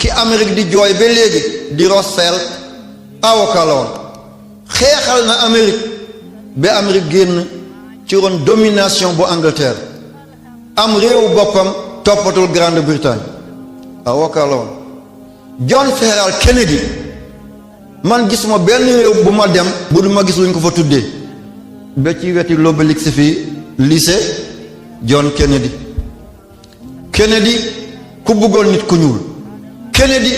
fi Amérique di jooy ba léegi di Roosevelt avocat la woon xeexal na Amérique ba Amérique génn ci ron domination bu Angleterre am réewu boppam toppatul Grande-Bretagne avocat la woon John Ferral Kennedy man gisuma benn réew bu ma dem bu du ma gis luñ ko fa tuddee ba ci weti l'Obélisque fii lycée John Kennedy ku bëggoon nit ku ñuul Kennedy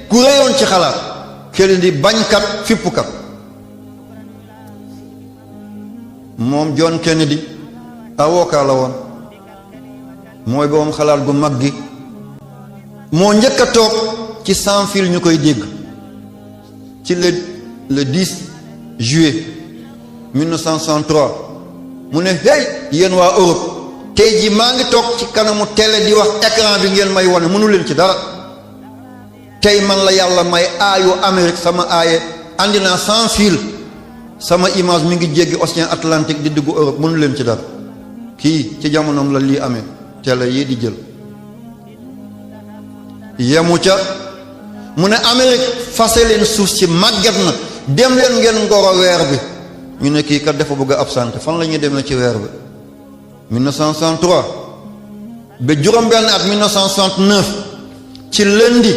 ku réyoon ci xalaat Kennedy bañkat fippukat moom John Kennedy avocat la woon mooy boroom xalaat gu mag gi moo njëkk a toog ci sans fil ñu koy dégg ci le 10 juillet 1963 mu ne hey yéen waa Europe tey ji maa ngi toog ci kanamu télé di wax écran bi ngeen may wane mënu leen ci dara tey man la yàlla may aayu Amérique sama aaye andi naa sans fil sama image mi ngi jéggi océan Atlantique di dugg Europe mënu leen ci dara kii ci jamonoom la lii amee télé yii di jël yemu ca mu ne Amérique fase leen suuf si màgget na dem leen ngeen ngoro weer bi ñu ne kii kat dafa bëgg a absenté fan la ñuy demee ci weer bi 1963 ba juróom-benn at 1969 ci lundi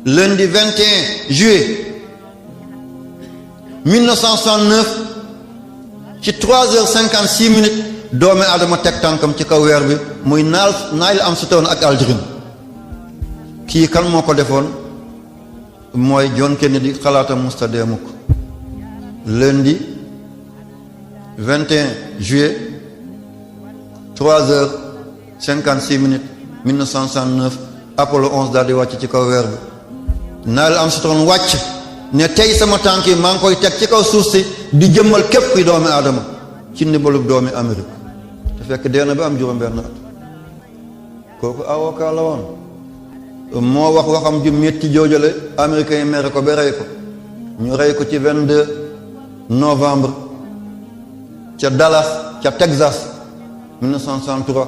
21 juillet 1969 ci 3h56 doomi Adama teg tànkam ci kaw weer bi muy Neil Armstrong ak Aldrin kii kan moo ko defoon mooy John Kennedy xalaatam musta dee mukk lundi 21 juillet 3h56 1969 Apollo 11 daal di wàcc ci kaw weer bi Neil Armstrong wàcc ne tey sama tànk yi maa ngi koy teg ci kaw suuf si di jëmmal képp kuy doomi aadama ci ndimbalub doomi Amérique te fekk dee na ba am juróom-benn at kooku avocat la woon moo wax waxam ju metti joojale américains yi mere ko ba rey ko ñu rey ko ci 22 novembre ca Dallas ca Texas 1963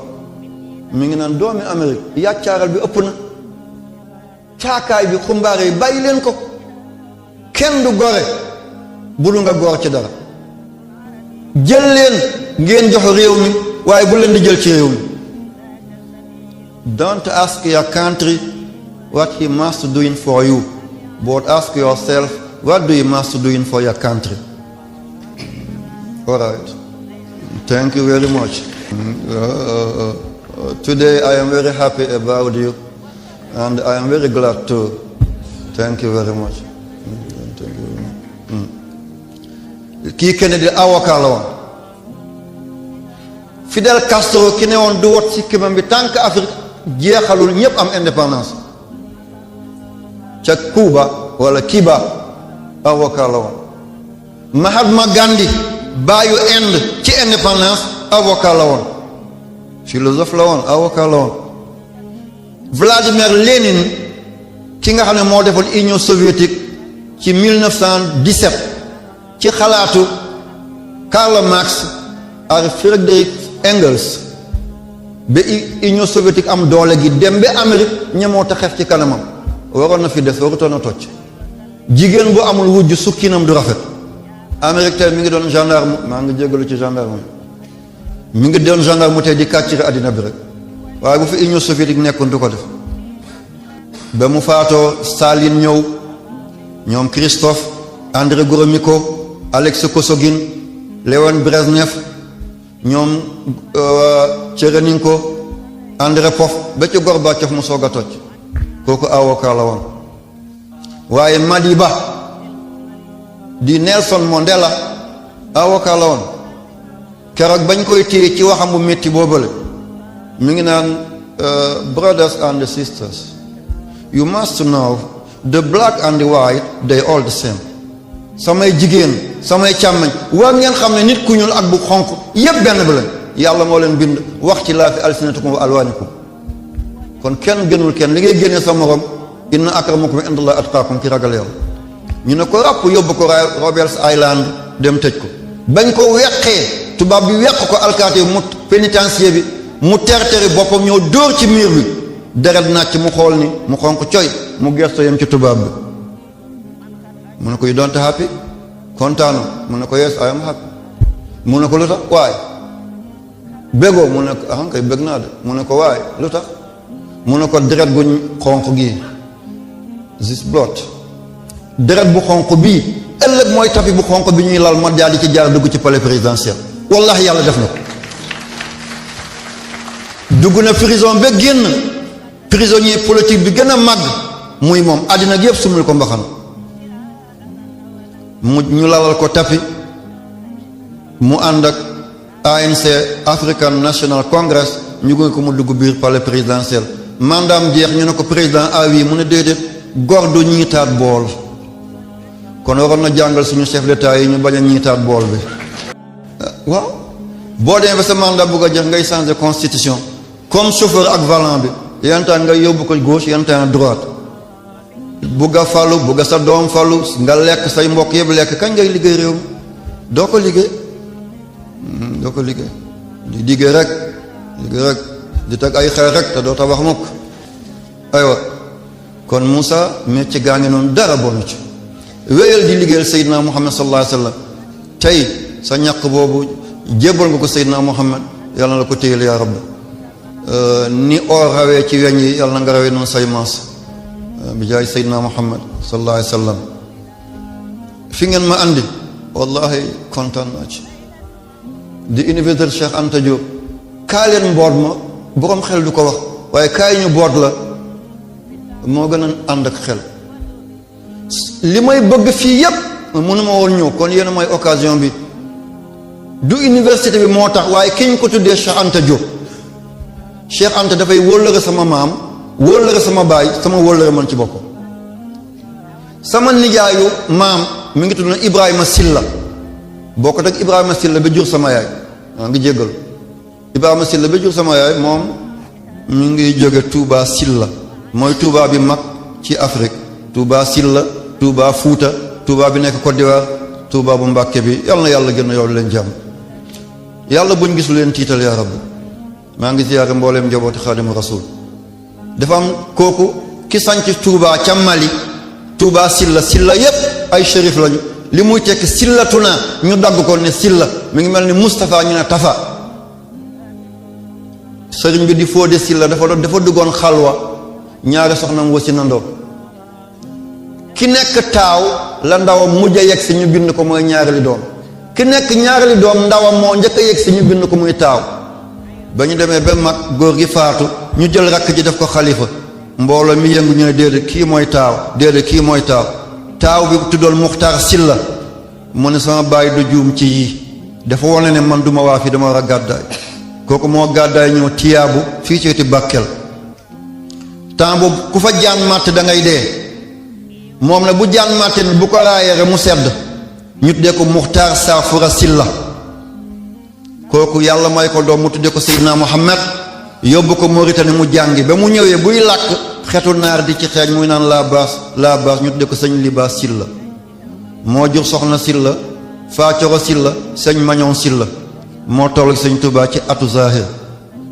mi ngi naan doomi Amérique yàccaaral bi ëpp na caakaay bi xumbaare yi bàyyi leen ko kenn du gore bu lu nga goor ci dara jël leen ngeen jox réew mi waaye bu leen di jël ci réew mi don't ask your country what he must doing for you but ask yourself what do you must doing for your country. All right, thank you very much. Today I am very happy about you and I am very glad too. Thank you very much. Kii Kennedy avocat la woon Fidel Castro ki ne woon du wot ci kimam bi tant que Afrique jeexalul ñëpp am indépendance ca Cuba wala Cuba avocat la woon Mahatma Gandhi baayu Inde ci indépendance avocat la woon philosophe la woon avocat la woon Vladimir Lénine ki nga xam ne moo defoon Union soviétique ci 1917 ci xalaatu Karl Marx ak Friedrich Engels ba Union soviétique am doole gi dem ba Amérique ñemoo ta xef ci kanamam waroon na fi def warutoon a tocc jigéen bu amul wujj sukkinam du rafet Amérique tey mi ngi doon gendarme maa ngi jégalu ci gendarme mi ngi doon gendarme tey di kàcciri àddina bi rek waaye bu fi Union soviétique nekkoon du ko def ba mu faatoo Staline ñëw ñoom Christophe André Gromyko Alex Kosogin Léon Brezhnev ñoom Tchereninko Andropov ba ci Gorbatchev mu soog a toj kooku avocat la woon waaye Madiba di Nelson Mandela avocat la woon keroog bañ koy téye ci waxam bu métti boobale mi ngi naan brothers and sisters you must know the black and the white they all the same samay jigéen samay càmmañ war ngeen xam ne nit ku ñuul ak bu xonq yépp benn bi lañ yàlla moo leen bind wax ci laa fi alsinatukum wa alwaanikum kon kenn gënul kenn li ngay génnee sa morom inna akramakum indallahi atqaakum ki ragal yàlla ñu ne ko ràpp yóbbu ko Roberts Island dem tëj ko bañ ko weqee tubaab bi weq ko alkaati mu pénitencier bi mu terteri boppam ñëw dóor ci miir bi deret nàcc mu xool ni mu xonq coy mu gesto yem ci tubaab bi mu ne ko you don't happy kontaanu mu ne ko yes I am happy mu ne ko lu tax waaye bégoo mu ne ko ah kay bég naa de mu ne ko waaye lu tax mu ne ko deret gu xonq gi this blood deret bu xonq bii ëllëg mooy tapi bu xonq bi ñuy lal ma daal di ci jaar dugg ci palais présidentiel wallahi yàlla def na ko dugg na prison ba génn prisonnier politique bi gën a màgg muy moom àddina gi yëpp sumul ko mbaxana mu ñu lalal ko tapi mu ànd ak ANC African National Congress ñu gën ko mu dugg biir palais présidentiel mandaam jeex ñu ne ko président awi mu ne déedéet góor du ñiitaat bool kon waroon na jàngal suñu chef d'état yi ñu bañ a ñiitaat bool bi waaw boo demee ba sa mandat bugg a jeex ngay changer constitution comme chauffeur ak volant bi yenn temps nga yóbbu ko gauche yenn temps droite bugg a falu bugg a sa doom falu nga lekk say mbokk yëpp lekk kañ ngay liggéey réew mi doo ko liggéey di liggéey rek di teg ay xel rek te doo tabax mukk aywa kon Moussa métier gaa ngi noonu dara bonu ci wéyal di liggéeyal Seydina Muhammad sallallahu alayhi wa sallam tey sa ñàq boobu jébbal nga ko Seydina Muhammad yàlla na la ko téyel yaa rabbi ni oo rawee ci weñ yi yàlla na nga rawee noonu say maas bi jaay Seydina Muhammad sallallahu alayhi wa sallam fi ngeen ma andi wallahi kontaan naa ci di université Cheikh Anta Diop kaa leen mboot ma boroom xel du ko wax waaye kaay ñu boot la moo gën a ànd ak xel li may bëgg fii yépp mënuma woon ñëw kon yéen a may occasion bi du université bi moo tax waaye ki ñu ko tuddee Cheikh Anta Diop Cheikh Anta dafay wóllëre sama maam wóllëre sama baay sama wóllëre man ci boppam sama nijaayu maam mi ngi tudd na Ibrahima Silla bokk ak Ibrahima Silla ba jur sama yaay maa ngi jéggal Ibrahima Silla ba jur sama yaay moom ñu ngi jóge Touba Silla mooy Touba bi mag ci Afrique Touba Silla Touba Fuuta Touba bi nekk Côte d'Ivoire Touba bu Mbàkke bi yàlla na yàlla gën a yow leen jàmm yàlla buñ gisul leen tiital yaa rabbi maa ngi ziyaare mbooleem njabooti Xaadimu Rasuul dafa am kooku ki sanc Touba ca Mali Touba Silla yépp ay shérif lañu li muy tekki sillatuna ñu dagg ko ne Silla mi ngi mel ni Moustapha ñu ne Tafa sëriñ bi di Fodé Silla dafa duggoon xalwa ñaari soxnam wasi na ndoo ki nekk taaw la ndawam mujj a yegg si ñu bind ko mooy ñaareeli doom ki nekk ñaareeli doom ndawam moo njëkk a yegg si ñu bind ko muy taaw ba ñu demee ba mag góor gi faatu ñu jël rakk ji def ko xalifa mbooloo mi yëngu ñu ne déedéet kii mooy taaw taaw bi tuddoon Muxtaar Silla mu ne sama baay du juum ci yii dafa wane ne man duma waa fii dama war a gàddaay kooku moo gàddaay ñëw tiyaabu fii ci wetu Bakel temps boobu ku fa jaan màtt da ngay dee moom na bu jaan màtte ni bu ko raayere mu sedd ñu tuddee ko Muxtaar Saafura Silla kooku yàlla may ko doom mu tuddee ko Seydina Muhammad yóbbu ko Mauritanie mu jàngi ba mu ñëwee buy làkk xetu naar di ci xeeñ muy naan laa baas ñu tuddee ko sëñ Libaas Silla moo jur soxna Silla Faacoro Silla sëñ Mañoon Silla moo toll sëñ Tuubaa ci atu zahir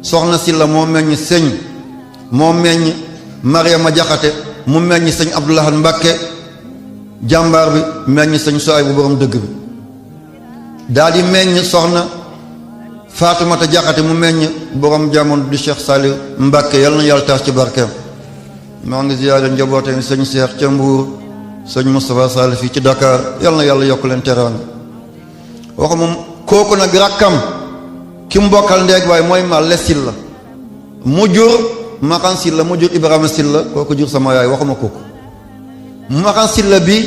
soxna Silla moo meññ sëñ moo meññ Mariama Jaxate mu meññ sëñ Abdoulahan Mbàkke jàmbaar bi meññ sëñ Suwaybu bu borom dëgg bi daal di meññ soxna Faatumata Jaxate mu meññ borom jamono di Cheikh Saliou Mbàkke yal na yàlla taas ci barkeem maa ngi ziyaare njabootam sëñ Cheikh ca Mbuur sëñ Moustapha Sall fii ci Dakar yal na yàlla yokk leen teraanga wax moom kooku nag rakkam ki mu bokkal ndeeg waaye mooy Malle Silla mu jur Maxan Silla mu jur Ibrahima Silla kooku jur sama yaay waxuma kooku Maxan Silla bi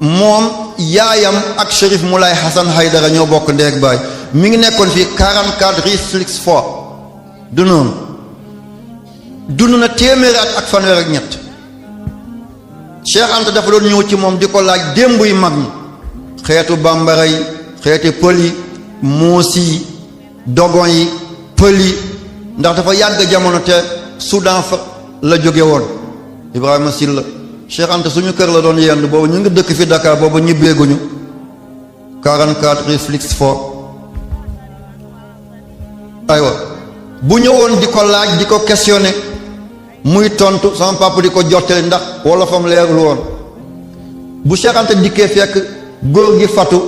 moom yaayam ak Chérif Moulay Hassan Haydara ñoo bokk ndeeg baay mi ngi nekkoon fii 44 rue Flixfort du noonu dund na téeméeri at ak fanweer ak ñett Cheikh Anta dafa doon ñëw ci moom di ko laaj démb yu mag ñi xeetu bambara yi xeeti pël yi moosi yi dogon yi pël yi ndax dafa yàgg jamono te Soudan fa la jóge woon Ibrahima Silla Cheikh Anta suñu kër la doon yendu boobu ñu ngi dëkk fi Dakar boobu ñibbeeguñu 44 rue Flixfort aywa bu ñëwoon di ko laaj di ko questionné muy tontu sama papa di ko jottali ndax wolofam leerul woon. bu Cheikh Anta dikkee fekk góor gi fatu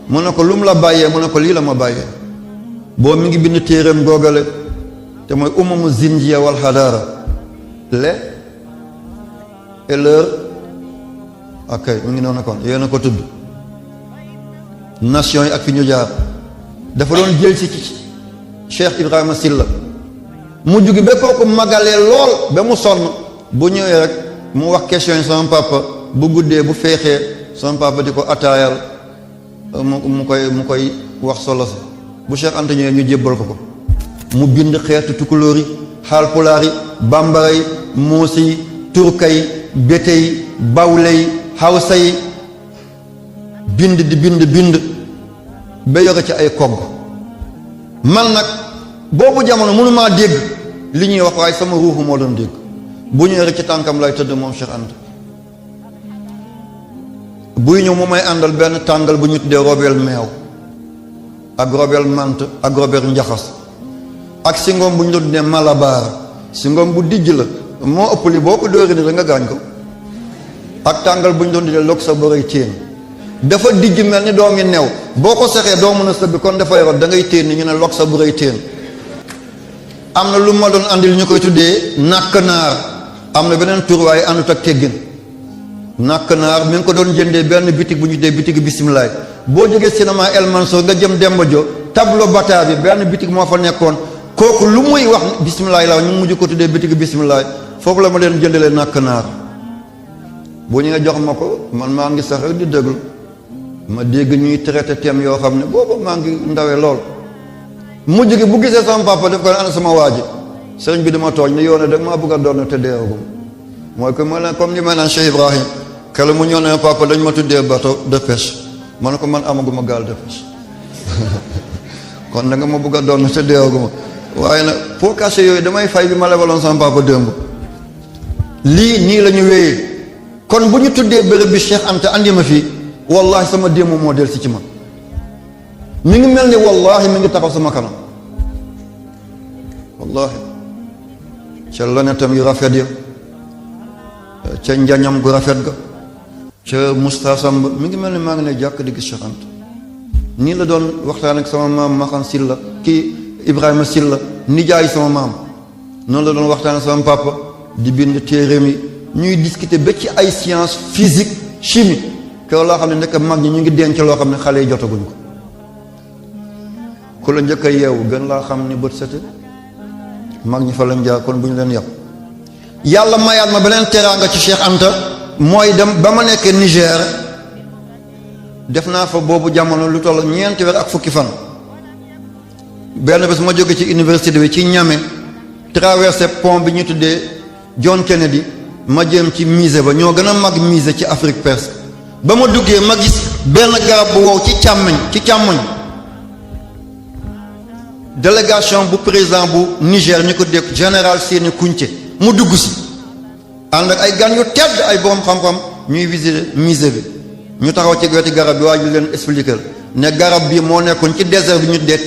mu ne ko lu mu la bàyyee mu ne ko lii la ma bàyyee. boo mi ngi bind téeréem googale te mooy umamu zinjiya wal hadara le et l'heure ok mi ngi noonu kon yéen a ko tudd nation yi ak fi ñu jaar dafa doon jël si ci Cheikh Ibrahima Silla mu jugi ba kooku magalee lool ba mu sonn bu ñëwee rek mu wax question yi sama papa bu guddee bu feexee sama papa di ko ataayal mu koy wax solo si bu Cheikh Anta ñëwee ñu jébbal ko mu bind xeetu tukulóor yi xaalpulaar yi bambara yi muusi yi turka yi béte yi bawle yi hawsa yi bind di bind ba yore ci ay kogg man nag boobu jamono mënumaa dégg li ñuy wax waaye sama ruuxu moo doon dégg bu ñëwee rek ci tànkam lay tëdd moom Cheikh Anta buy ñëw mu may àndal benn tàngal bu ñu tuddee robel meew ak robel mant ak robel njaxas ak singom bu ñu doon tuddee malabar singom bu dijj la moo ëpp li boo ko dóori ni rek nga gaañ ko ak tàngal bu ñu doon tuddee lok sa bëray téen dafa dijj mel ni doomi new boo ko sexee doo mën a sëbbi kon dafay rot da ngay téen ni ñu ne lok sa bëray téen am na lu ma doon andil ñu koy tuddee nàkk naar am na beneen tur waaye àndut ak teggin nàkk naar mi ngi ko doon jëndee benn bitig bu ñu tuddee bitig bisimilaay boo jógee cinéma El Mansour nga jëm Demba Jo tableau bata bi benn bitig moo fa nekkoon kooku lu muy wax bisimilaay la ñu mujj ko tuddee bitig bisimilaay foofu la ma leen jëndalee nàkk naar bu ñu nga jox ma ko man maa ngi sax rek di déglu ma dégg ñuy traité thème yoo xam ne booba maa ngi ndawee lool mujj gi bu gisee sama papa daf ko ana sama waa ji sëriñ bi dama tooñ ne yoone dag maa bëgg a doon te deewagum mooy que ma leen comme ni may naan Cheikh Ibrahim kele mu ñëw ne papa dañ ma tuddee bateau de pêche ma ne ko man amaguma gaal de pêche kon da nga ma bëgg a doon te deewaguma waaye nag pour cacher yooyu damay fay bi ma lebaloon sama papa démb lii nii la ñu wéyee kon bu ñu tuddee bërëb bi Cheikh Anta andi ma fii wallahi sama démb moo del si ci man mi ngi mel ni wallahi mi ngi taxaw sama kanam wallahi ca lonetam yu rafet ya ca njañam gu rafet ga ca mustaasam ba mi ngi mel ni maa ngi ne jàkk di gis Cheikh Anta nii la doon waxtaan ak sama maam Maxan Silla kii Ibrahima Silla nijaay sama maam noonu la doon waxtaan ak sama papa di bind téeréem yi ñuy discuter ba ci ay science physique chimie kër loo xam ne nekk mag ñi ñu ngi denc loo xam ne xale yi jotaguñ ko ku la njëkk a yeewu gën laa xam ni bët sete mag ñi fa lañ jaar kon bu ñu leen yàpp yàlla mayaat ma beneen teraanga ci Cheikh Anta mooy dem ba ma nekkee Niger def naa fa boobu jamono lu toll ñeenti weer ak fukki fan benn bés ma jóge ci université bi ci Niamey traversé pont bi ñu tuddee John Kennedy ma jëm ci musée ba ñoo gën a mag musée ci Afrique presque ba ma duggee ma gis benn garab bu wow ci càmmoñ délégation bu président bu Niger ñu ko dégg général Séni Kountché mu dugg si ànd ak ay gan yu tedd ay borom xam-xam ñuy visiter musée bi ñu taxaw ci weti garab bi waa ji leen expliquer ne garab bi moo nekkoon ci désert bi ñu tuddee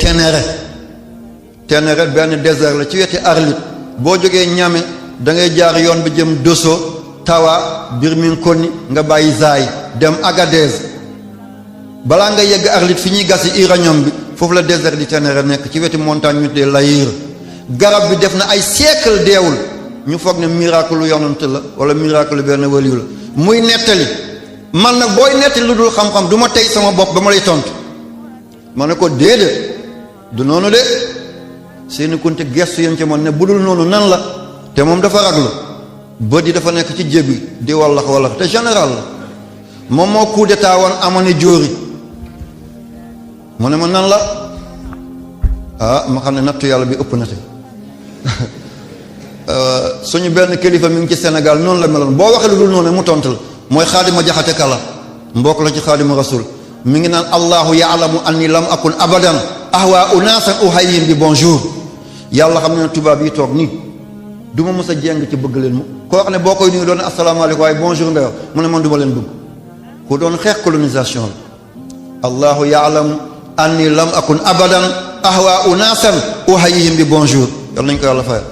Ténéré benn désert la ci weti Arlit boo jógee Niamey da ngay jaar yoon bi jëm Dosso Tawa Birminghami nga bàyyi Zaï dem Agadez balaa nga yegg Arlit fi ñuy gasi uranium bi foofu la désert di Ténéré nekk ci wetu montagne ñu tuddee Layir garab bi def na ay siècle deewul ñu foog ne miracle lu yonant la wala miracle benn waliyu la muy nettali man nag booy nettali lu dul xam-xam du ma tey sama bopp ba ma lay tontu ma ne ko déedéet du noonu de Séni Kountché gestu yam ci man ne bu dul noonu nan la te moom dafa raglu bët yi dafa nekk ci jébi di wallax te général la moom moo coup d'état woon Amani Diori mu ne ma nan la ah ma xam ne nattu yàlla bi ëpp na te suñu benn kilifa mi ngi ci Sénégal noonu la meloon boo waxee lu dul noonu mu tontu la mooy Xaadima Jaxate Kala mbokk la ci Xaadimu Rasul mi ngi naan allahu yaalamu anni lam akun abadan ahwa unaasan uhayyihim bi bonjour yàlla xam ne tubaab yi toog nii du ma mës a jeng ci bëgg leen mu koo wax ne boo koy nuyu doon ne asalaamaaleykum waaye bonjour nga wax mu ne man du ma leen bëgg ku doon xeex colonisation la allahu yaalamu anni lam akun abadan ahwa unaasan uhayyihim bi bonjour yàlla nañ ko yàlla fayal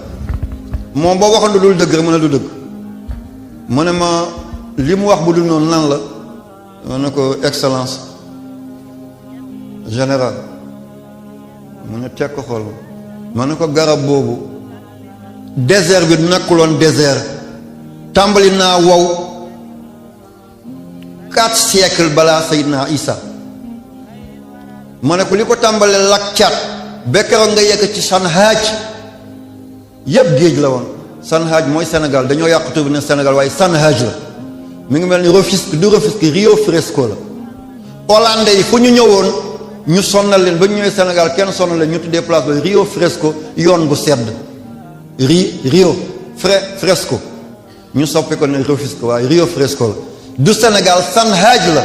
moom boo waxoon lu dul dëgg rek mu ne du dëgg. mu ne ma li mu wax bu dul noonu lan la ma ne ko excellence général mu ne teg ko xool ma ne ko garab boobu désert bi nekkuloon désert tàmbali naa wow 4 siècles balaa Seydina Isa ma ne ko li ko tàmbalee lak caat bekkeroog nga yegg ci Sanhaj yëpp géej la woon. Sanhaj mooy Sénégal dañoo yàq tur bi ne Sénégal waaye Sanhaj la mi ngi mel ni Rufisque du Rufisque Rio Fresco la. Hollandais yi fu ñu ñëwoon ñu sonnal leen ba ñu ñëwee Sénégal kenn sonnal leen ñu tuddee place ba Rio Fresco yoon bu sedd Rio Fresco ñu soppi ko ne Rufisque waaye Rio Fresco la du Sénégal Sanhaj la.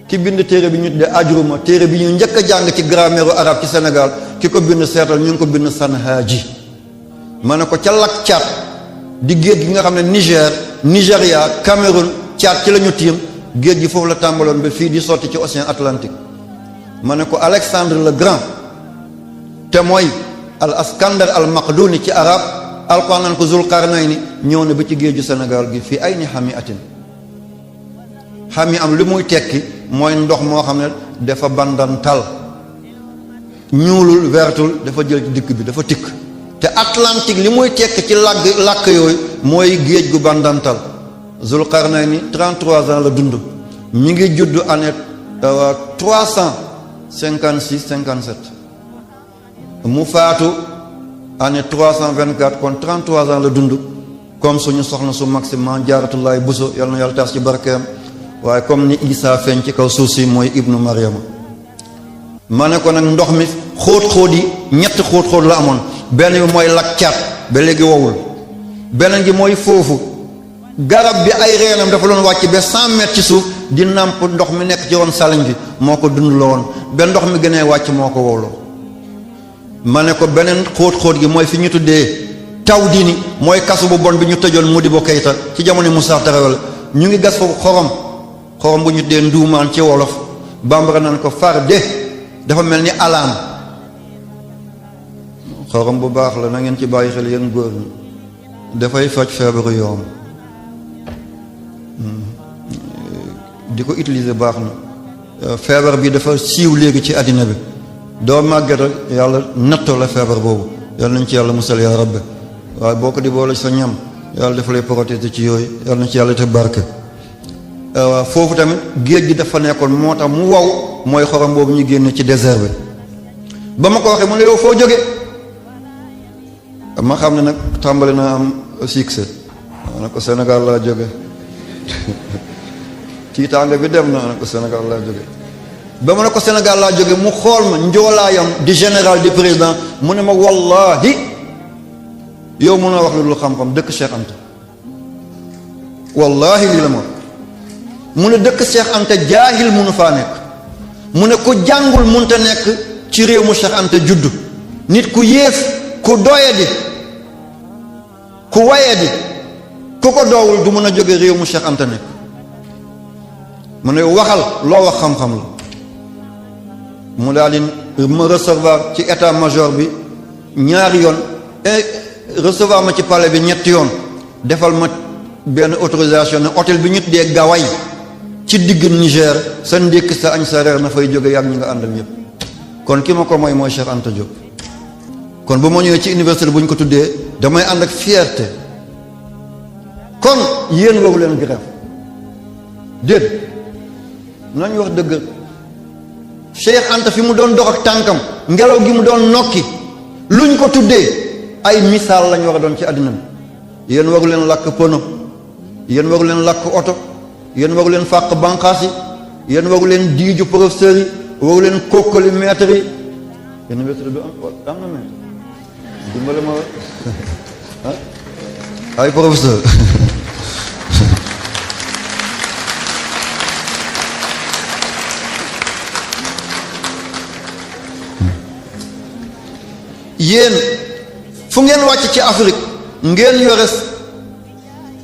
ki bind téere bi ñu tuddee Ajruma téere bi ñu njëkk a jàng ci grammaire arabe ci Sénégal ki ko bind seetal ñu ngi ko bind Sanhaji. ma ne ko ca lak Tchad di géej gi nga xam ne Nigéria Cameroun Tchad ci la ñu tiim géej gi foofu la tàmbaloon ba fii di sotti ci océan Atlantique. ma ne ko Alexandre le Grand te mooy al Askandar al Maqduni ci arab alquran naan ko Zulqarnayni ñëw na ba ci géeju Sénégal gi fii ay ni xami atin xami am li muy tekki mooy ndox moo xam ne dafa bandantal ñuulul vertul dafa jël ci dikk bi dafa tikk te Atlantique li muy tekk ci làkk yooyu mooy géej gu bandantal. Zulqarnayni 33 ans la dund mi ngi judd année 356 57 mu faatu année 324 kon 33 ans la dund comme suñu soxna su maximum Jaaratullaay Buso yal na yàlla taas ci barkeem waaye comme ni Isa feeñ ci kaw suuf si mooy ibnu Maryama. ma ne ko nag ndox mi xóot-xóot yi ñetti xóot-xóot la amoon benn bi mooy lak Caat ba léegi wowul beneen gi mooy foofu garab bi ay reenam dafa doon wàcc ba 100 mètres ci suuf di nàmp ndox mi nekk ci woon saliñ bi moo ko dund la woon ba ndox mi gënee wàcc moo ko wowloo. ma ne ko beneen xóot-xóot gi mooy fi ñu tuddee taw dini mooy kasu bu bon bi ñu tëjoon Modibo Keïta ci jamono Moussa Tarawele ñu ngi gas foofu xorom bu ñu tuddee nduumaan ci wolof bambara nan ko far de dafa mel ni alaam xorom bu baax la na ngeen ci bàyyi xel yéen góor ñi dafay faj feebaru yoom di ko utiliser baax na feebar bi dafa siiw léegi ci àddina bi doo màgget rek yàlla nattoo la feebar boobu yàlla nañ ci yàlla musal yaa rabbi waaye boo ko di boole sa ñam yàlla dafa lay protéger ci yooyu yàlla nañ ci yàlla te barke. foofu tamit géej gi dafa nekkoon moo tax mu wow mooy xorom boobu ñu génne ci désert bi ba ma ko waxee mu ne yow foo jóge ma xam ne nag tàmbali naa am succès ma ne ko Sénégal laa jóge tiitaanga bi dem na ma ne ko Sénégal laa jóge ba ma ne ko Sénégal laa jóge mu xool ma njoolaayam di général di président mu ne ma wallahi yow mun a wax lu dul xam-xam dëkk Cheikh Anta wallahi lii la ma mu ne dëkk Cheikh Anta jaahil munu faa nekk mu ne ku jàngul munta nekk ci réew mu Cheikh Anta judd nit ku yées ku doyadi ku wayadi ku ko doowul du mën a jóge réew mu Cheikh Anta nekk mu ne waxal loo wax xam-xam la mu daal di ma recevoir ci état major bi ñaari yoon recevoir ma ci palais bi ñetti yoon defal ma benn autorisation ne hôtel bi ñu tuddee Gaway ci digg Niger sa ndékki sa añ sa reer na fay jóge yàgg ñi nga àndal ñëpp kon ki ma ko mooy Cheikh Anta Diop kon bu ma ñëwee ci université bu ñu ko tuddee damay ànd ak fierté kon yéen waru leen grève déet nañ wax dëgg Cheikh Anta fi mu doon dox ak tànkam ngelaw gi mu doon nokki luñ ko tuddee ay misaal lañ war a doon ci àddina bi yéen waru leen làkk pono yéen waru leen làkk oto yéen waru leen fàq banqaas yi yéen waru leen diiju professeurs yi waru leen kokkali maître yi yéen maître bi am na maître dimbale ma ay professeur yéen fu ngeen wàcc ci Afrique ngeen yore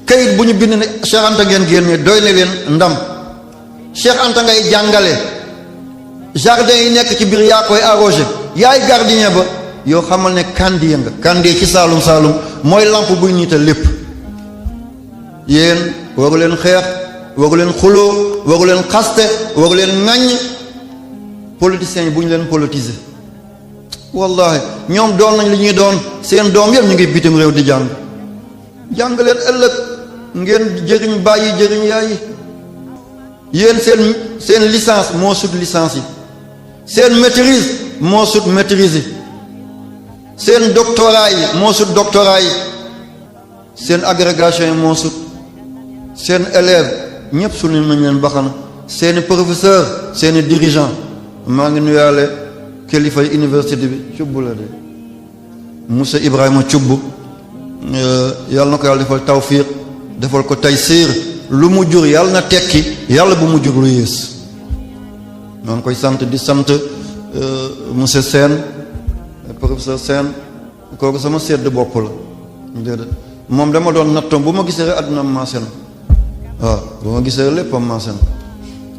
kayit bu ñu bind ne Cheikh Anta ngeen génne doy na leen ndam Cheikh Anta ngay jàngale jardin yi nekk ci biir yaa koy arrosé yaay gardien ba yow xamal ne kàndiya nga kàndiya ci saalum saalum mooy lamp buy niital lépp. yéen waru leen xeex, waru leen xuloo, waru leen xaste, waru leen ŋàññ. politiciens yi bu ñu leen politiser wallahi ñoom doon nañ li ñuy doon, seen doom yëpp ñu ngi bitim réew di jàng leen ëllëg ngeen jëriñ bàyyi jëriñ yaay yi. yéen seen licence moo sut licence yi, seen maîtrise moo sut maîtrise yi, seen doctorat yi moo sut doctorat yi, seen agrégation yi moo sut, seen élève ñëpp suñu nañ leen baxana, seeni professeur, seeni dirigeant. maa ngi nuyaale kilifa yi université bi cubb la de monsieur Ibrahima cubb, yàlla na ko yàlla defal tawfiq, defal ko taysiir, lu mu jur yàlla na tekki, yàlla bu mu jur lu yées. maa ngi koy sant di sant monsieur Sène, professeur Sène, kooku sama sedd bopp la déedéet moom dama doon nattoom bu ma gisee rek àdduna am maase na waaw, bu ma gisee léppam maase na.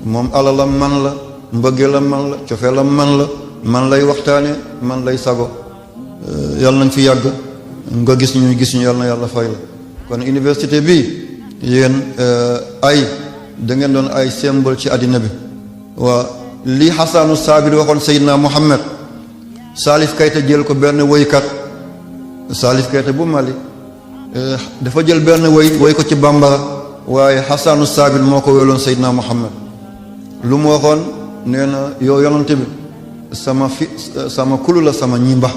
moom alalam man la, mbëggeelam man la, cofeelam man la, man lay waxtaane, man lay sago. yàlla nañ fi yàgg nga gis ñu yàlla na yàlla fay la. kon université bi yéen ay da ngeen doon ay symbole ci àddina bi. waa li Xasaanu Saabiri waxoon Seydina Muhammad, Salif Keita jël ko benn woykat, Salif Keita bu Mali dafa jël benn woy ko ci bambara, waaye Xasaanu Saabiri moo ko wéloon Seydina Muhammad. lu mu waxoon nee na yow yonante bi sama kulu la sama ñimba,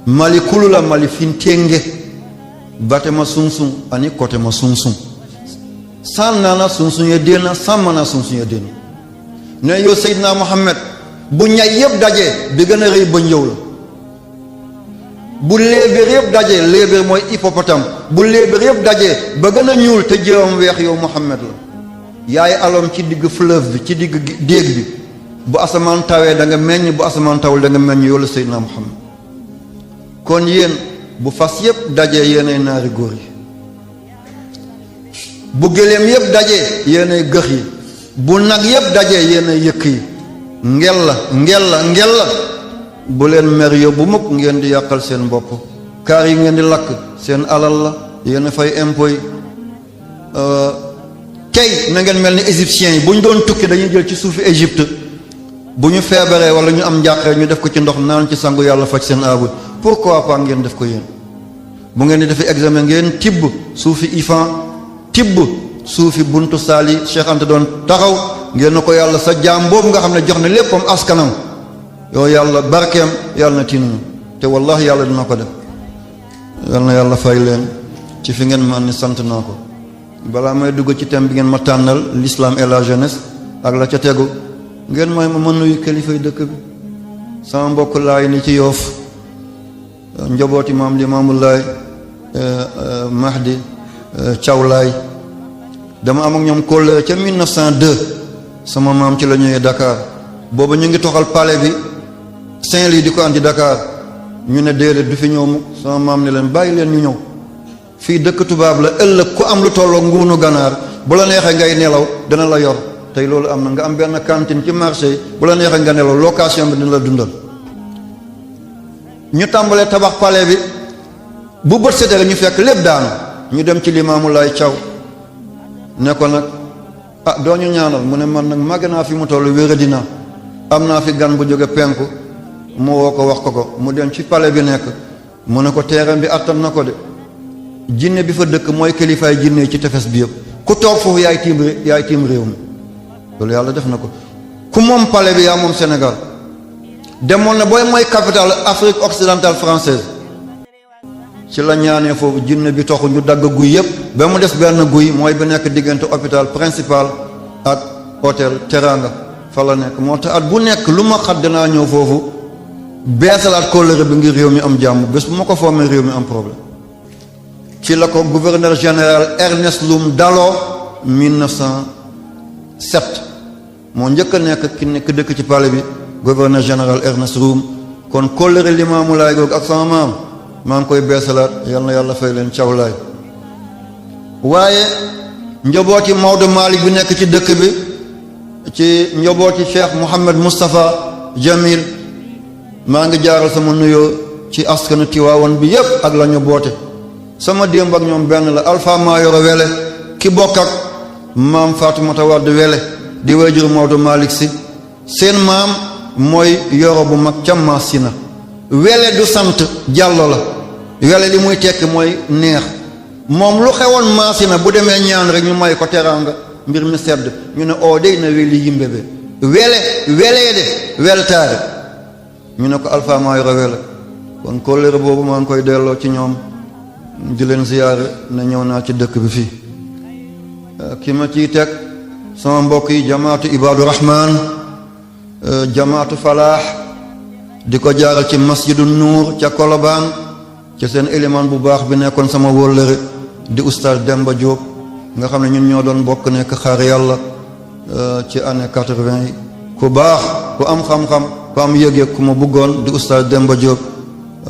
Mali kulu la Mali fintenge, bate ma sunsun ani kote ma sunsun, san nana sunsun ye dena, san mana sunsun ye dena. ne yow Seydina Muhammad bu ñay yëpp dajee bi gën a rëy ba njëw la, bu léebéer yëpp dajee, léebéer mooy hippopotame, bu léebéer yëpp dajee ba gën a ñuul te jëwam weex yow Muhammad la. yaay alom ci digg fleuve bi, ci digg déeg bi, bu asamaan tawee da nga meññ, bu asamaan tawul da nga meññ yow la Seydina Muhammad. kon yéen bu fas yëpp dajee yéenay naari góor yi, bu gëléem yëpp dajee yéenay gëx yi, bu nag yëpp dajee yéenay yëkk yi. ngel la bu leen mer yóbbu mukk ngeen di yàqal seen bopp. kaar yi ngeen di lakk seen alal la, yéen a fay impôt yi. tey na ngeen mel ni égyptiens yi bu ñu doon tukki dañuy jël ci suufi Égypte, bu ñu feebaree wala ñu am njàqare ñu def ko ci ndox naan ci sangu yàlla faj seen aabu. pourquoi pas ngeen def ko yéen? bu ngeen di defee examen ngeen tibb suufi Ifan, tibb suufi buntu saali Cheikh Anta doon taxaw, ngeen na ko yàlla sa jaam boobu nga xam ne jox na léppam askanam, yow yàlla barkeem yàlla na tiinuñu, te wallahi yàlla dina ko def. yal na yàlla fay leen ci fi ngeen man ni sant naa ko. balaa may dugg ci thème bi ngeen ma tànnal, l'islam et la jeunesse ak la ca tegu, ngeen mooy ma mën nuyu kilifay dëkk bi, sama mbokk laay ni ci Yoof, njabooti maam Limaamu Laay, Mahdi Thiaw Laay. dama am ak ñoom kóllëre ca 1902, sama maam ci la ñëwee Dakar, booba ñu ngi toxal palais bi Saint-Louis di ko andi Dakar, ñu ne déedéet du fi ñëw mukk. sama maam ne leen bàyyi leen ñu ñëw, fii dëkk tubaab la, ëllëg ku am lu tolloo nguunu ganaar bu la neexee ngay nelaw dana la yor. tey loolu am na, nga am benn cantine ci marché yi, bu la neexee nga nelaw, location bi dina la dundal. ñu tàmbalee tabax palais bi, bu bët setee ñu fekk lépp daanu. ñu dem ci Limaamu Laay Thiaw ne ko nag doo ñu ñaanal? mu ne man nag màgg naa fi mu toll, wéradina, am naa fi gan bu jóge penku. mu woo ko wax ko mu dem ci palais bi nekk, mu ne ko terrain bi attan na ko de, jinne bi fa dëkk mooy kilifaay jinne ci tefes bi yëpp, ku toog foofu yaay tiim réew mi. loolu yàlla def na ko. ku moom palais bi yaa moom Sénégal. demoon na booy mooy capitale Afrique occidentale française. ci la ñaanee foofu jinne bi toxu ñu dagg guy yëpp ba mu des benn guy mooy bi nekk diggante hôpital principal ak hôtel Teranga, fa la nekk. moo tax at bu nekk lu ma xat dinaa ñëw foofu beesalaat kóllëre bi ngir réew mi am jàmm. bés bu ma ko foomee réew mi am problème. ci la ko gouverneur général Ernest Loum daloo 1907, moo njëkk a nekk ki nekk dëkk ci palais bi, gouverneur général Ernest Loum. kon kóllëre Limaamu Laay googu ak sama maam maa ngi koy beesalaat, yal na yàlla fay leen Thiaw Laay. waaye njabooti Maodo Malick bi nekk ci dëkk bi, ci njabooti Cheikh Mouhamed Moustapha Jamil, maa ngi jaaral sama nuyoo ci askanu Tiwaawan bi yépp ak la ñu boote sama démb ak ñoom benn la Alpha Mayoro Wele ki bokk ak maam Faatumata Wade Wele di wayjur Maodo Malick Sy seen maam mooy Yoro bu mag ca Masina Wele du sant Jàllo la Wele li muy tekki mooy neex moom lu xewoon Masina bu demee ñaan rek ñu may ko teraanga mbir mi sedd ñu ne oo dey na weli yimbebe welee de weltaare ñu ne ko Alpha Mayoro Wele kon kóllëre boobu maa ngi koy delloo ci ñoom di leen ziyaare ne ñëw naa ci dëkk bi fii ki ma ciy teg sama mbokk yi jamaatu Ibadu Rahman jamaatu Falaax di ko jaaral ci masjidu Nuur ca Kolobaan ca seen élément bu baax bi nekkoon sama wóllëre di oustaz Demba Diop nga xam ne ñun ñoo doon bokk nekk xaar yàlla ci année 80 yi ku baax ku am xam-xam ku am yëg-yëg ku ma bëggoon di oustaz Demba Diop